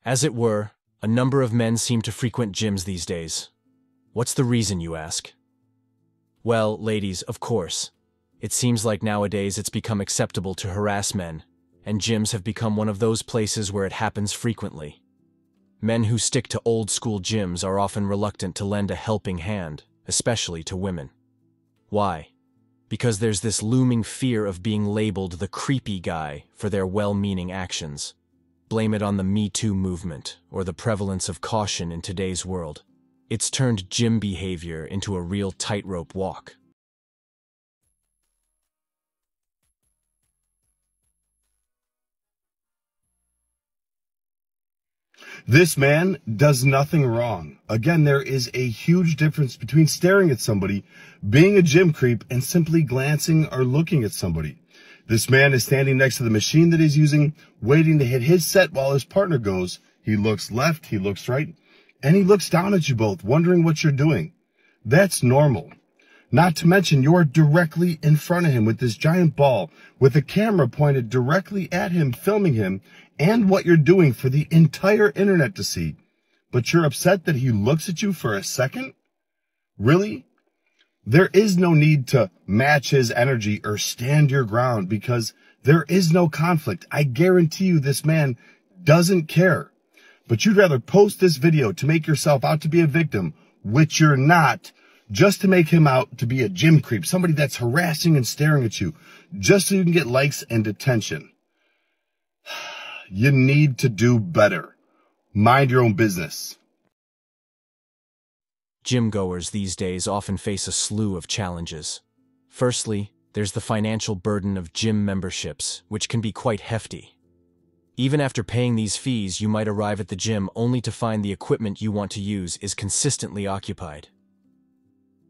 As it were, a number of men seem to frequent gyms these days. What's the reason, you ask? Well, ladies, of course. It seems like nowadays it's become acceptable to harass men, and gyms have become one of those places where it happens frequently. Men who stick to old-school gyms are often reluctant to lend a helping hand, especially to women. Why? Because there's this looming fear of being labeled the creepy guy for their well-meaning actions. Blame it on the Me Too movement or the prevalence of caution in today's world. It's turned gym behavior into a real tightrope walk. This man does nothing wrong. Again, there is a huge difference between staring at somebody, being a gym creep, and simply glancing or looking at somebody. This man is standing next to the machine that he's using, waiting to hit his set while his partner goes. He looks left, he looks right, and he looks down at you both, wondering what you're doing. That's normal. Not to mention, you're directly in front of him with this giant ball, with a camera pointed directly at him, filming him, and what you're doing for the entire internet to see. But you're upset that he looks at you for a second? Really? There is no need to match his energy or stand your ground because there is no conflict. I guarantee you this man doesn't care. But you'd rather post this video to make yourself out to be a victim, which you're not, just to make him out to be a gym creep, somebody that's harassing and staring at you, just so you can get likes and attention. You need to do better. Mind your own business. Gym goers these days often face a slew of challenges. Firstly, there's the financial burden of gym memberships, which can be quite hefty. Even after paying these fees, you might arrive at the gym only to find the equipment you want to use is consistently occupied.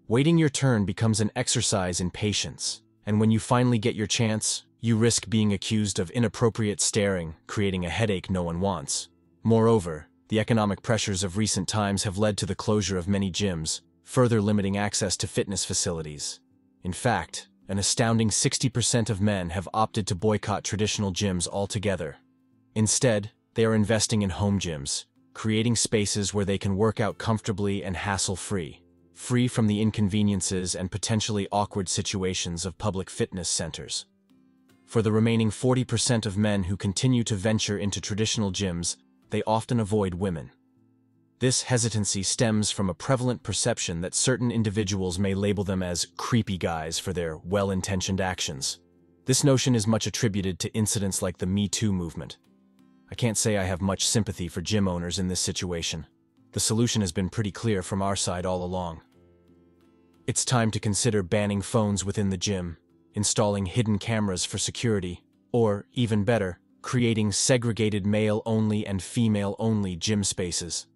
Waiting your turn becomes an exercise in patience, and when you finally get your chance, you risk being accused of inappropriate staring, creating a headache no one wants. Moreover, the economic pressures of recent times have led to the closure of many gyms, further limiting access to fitness facilities. In fact, an astounding 60% of men have opted to boycott traditional gyms altogether. Instead, they are investing in home gyms, creating spaces where they can work out comfortably and hassle-free, free from the inconveniences and potentially awkward situations of public fitness centers. For the remaining 40% of men who continue to venture into traditional gyms, they often avoid women. This hesitancy stems from a prevalent perception that certain individuals may label them as creepy guys for their well-intentioned actions. This notion is much attributed to incidents like the Me Too movement. I can't say I have much sympathy for gym owners in this situation. The solution has been pretty clear from our side all along. It's time to consider banning phones within the gym, installing hidden cameras for security, or, even better, creating segregated male-only and female-only gym spaces.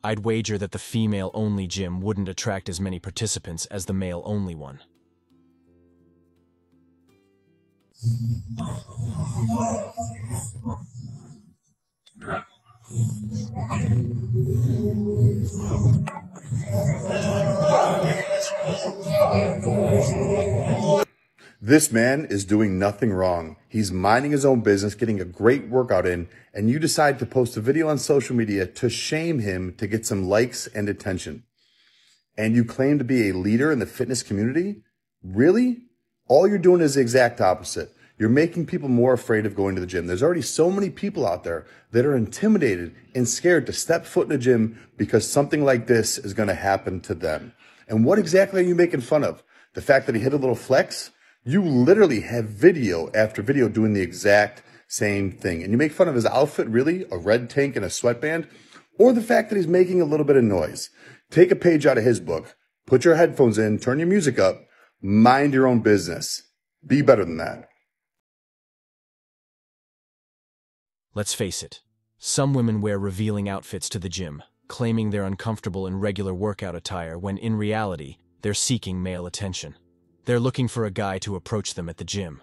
I'd wager that the female-only gym wouldn't attract as many participants as the male-only one. This man is doing nothing wrong. He's minding his own business, getting a great workout in, and you decide to post a video on social media to shame him to get some likes and attention. And you claim to be a leader in the fitness community? Really? All you're doing is the exact opposite. You're making people more afraid of going to the gym. There's already so many people out there that are intimidated and scared to step foot in a gym because something like this is going to happen to them. And what exactly are you making fun of? The fact that he hit a little flex? You literally have video after video doing the exact same thing. And you make fun of his outfit, really? A red tank and a sweatband? Or the fact that he's making a little bit of noise? Take a page out of his book. Put your headphones in. Turn your music up. Mind your own business. Be better than that. Let's face it, some women wear revealing outfits to the gym, claiming they're uncomfortable in regular workout attire when in reality, they're seeking male attention. They're looking for a guy to approach them at the gym.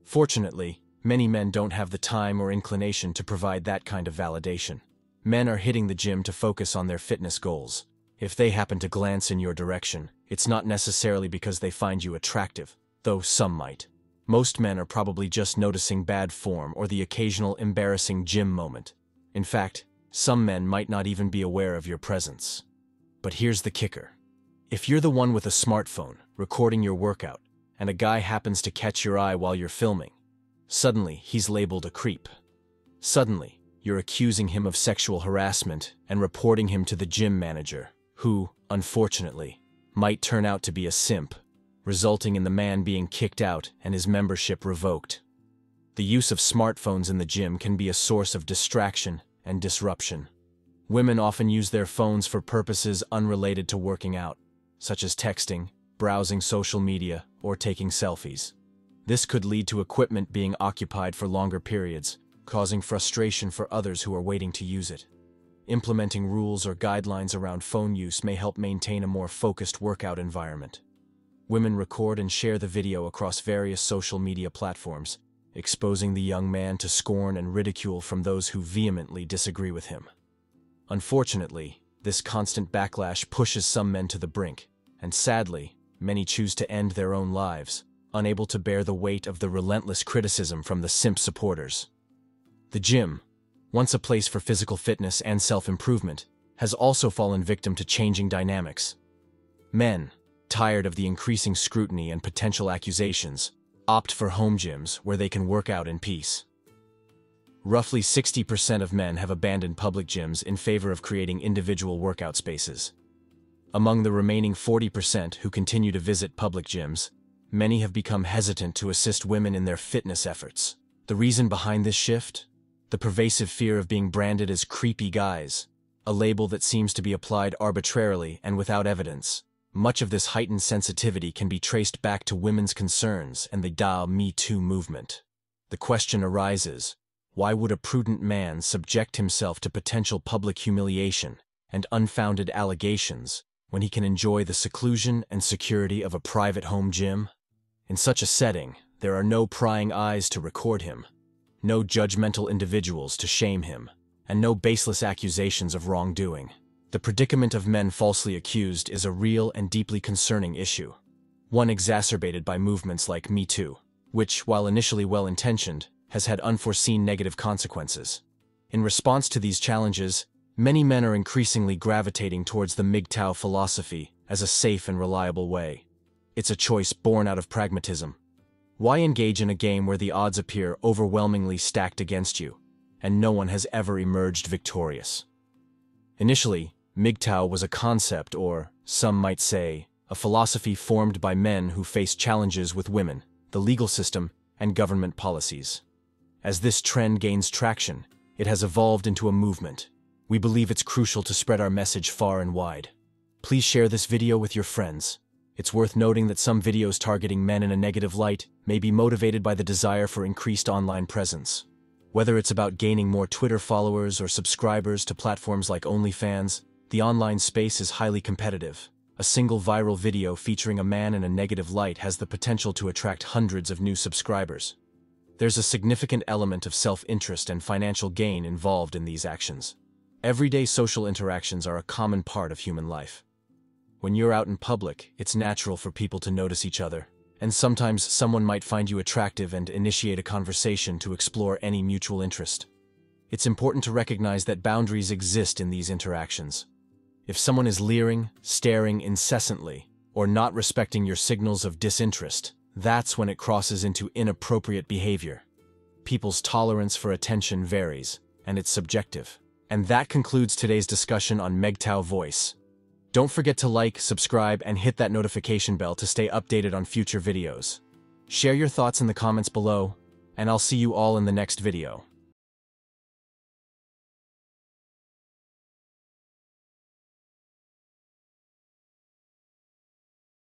Fortunately, many men don't have the time or inclination to provide that kind of validation. Men are hitting the gym to focus on their fitness goals. If they happen to glance in your direction, it's not necessarily because they find you attractive, though some might. Most men are probably just noticing bad form or the occasional embarrassing gym moment. In fact, some men might not even be aware of your presence. But here's the kicker. If you're the one with a smartphone recording your workout, and a guy happens to catch your eye while you're filming, suddenly he's labeled a creep. Suddenly, you're accusing him of sexual harassment and reporting him to the gym manager, who, unfortunately, might turn out to be a simp, resulting in the man being kicked out and his membership revoked. The use of smartphones in the gym can be a source of distraction and disruption. Women often use their phones for purposes unrelated to working out, such as texting, browsing social media, or taking selfies. This could lead to equipment being occupied for longer periods, causing frustration for others who are waiting to use it. Implementing rules or guidelines around phone use may help maintain a more focused workout environment. Women record and share the video across various social media platforms, exposing the young man to scorn and ridicule from those who vehemently disagree with him. Unfortunately, this constant backlash pushes some men to the brink, and sadly, many choose to end their own lives, unable to bear the weight of the relentless criticism from the simp supporters. The gym, once a place for physical fitness and self-improvement, has also fallen victim to changing dynamics. Men, tired of the increasing scrutiny and potential accusations, opt for home gyms where they can work out in peace. Roughly 60% of men have abandoned public gyms in favor of creating individual workout spaces. Among the remaining 40% who continue to visit public gyms, many have become hesitant to assist women in their fitness efforts. The reason behind this shift? The pervasive fear of being branded as creepy guys, a label that seems to be applied arbitrarily and without evidence. Much of this heightened sensitivity can be traced back to women's concerns and the MGTOW movement. The question arises, why would a prudent man subject himself to potential public humiliation and unfounded allegations when he can enjoy the seclusion and security of a private home gym? In such a setting, there are no prying eyes to record him, no judgmental individuals to shame him, and no baseless accusations of wrongdoing. The predicament of men falsely accused is a real and deeply concerning issue, one exacerbated by movements like MeToo, which, while initially well-intentioned, has had unforeseen negative consequences. In response to these challenges, many men are increasingly gravitating towards the MGTOW philosophy as a safe and reliable way. It's a choice born out of pragmatism. Why engage in a game where the odds appear overwhelmingly stacked against you, and no one has ever emerged victorious? Initially, MGTOW was a concept, or, some might say, a philosophy formed by men who faced challenges with women, the legal system, and government policies. As this trend gains traction, it has evolved into a movement. We believe it's crucial to spread our message far and wide. Please share this video with your friends. It's worth noting that some videos targeting men in a negative light may be motivated by the desire for increased online presence. Whether it's about gaining more Twitter followers or subscribers to platforms like OnlyFans, the online space is highly competitive. A single viral video featuring a man in a negative light has the potential to attract hundreds of new subscribers. There's a significant element of self-interest and financial gain involved in these actions. Everyday social interactions are a common part of human life. When you're out in public, it's natural for people to notice each other, and sometimes someone might find you attractive and initiate a conversation to explore any mutual interest. It's important to recognize that boundaries exist in these interactions. If someone is leering, staring incessantly, or not respecting your signals of disinterest, that's when it crosses into inappropriate behavior. People's tolerance for attention varies, and it's subjective. And that concludes today's discussion on MGTOW Voice. Don't forget to like, subscribe, and hit that notification bell to stay updated on future videos. Share your thoughts in the comments below, and I'll see you all in the next video.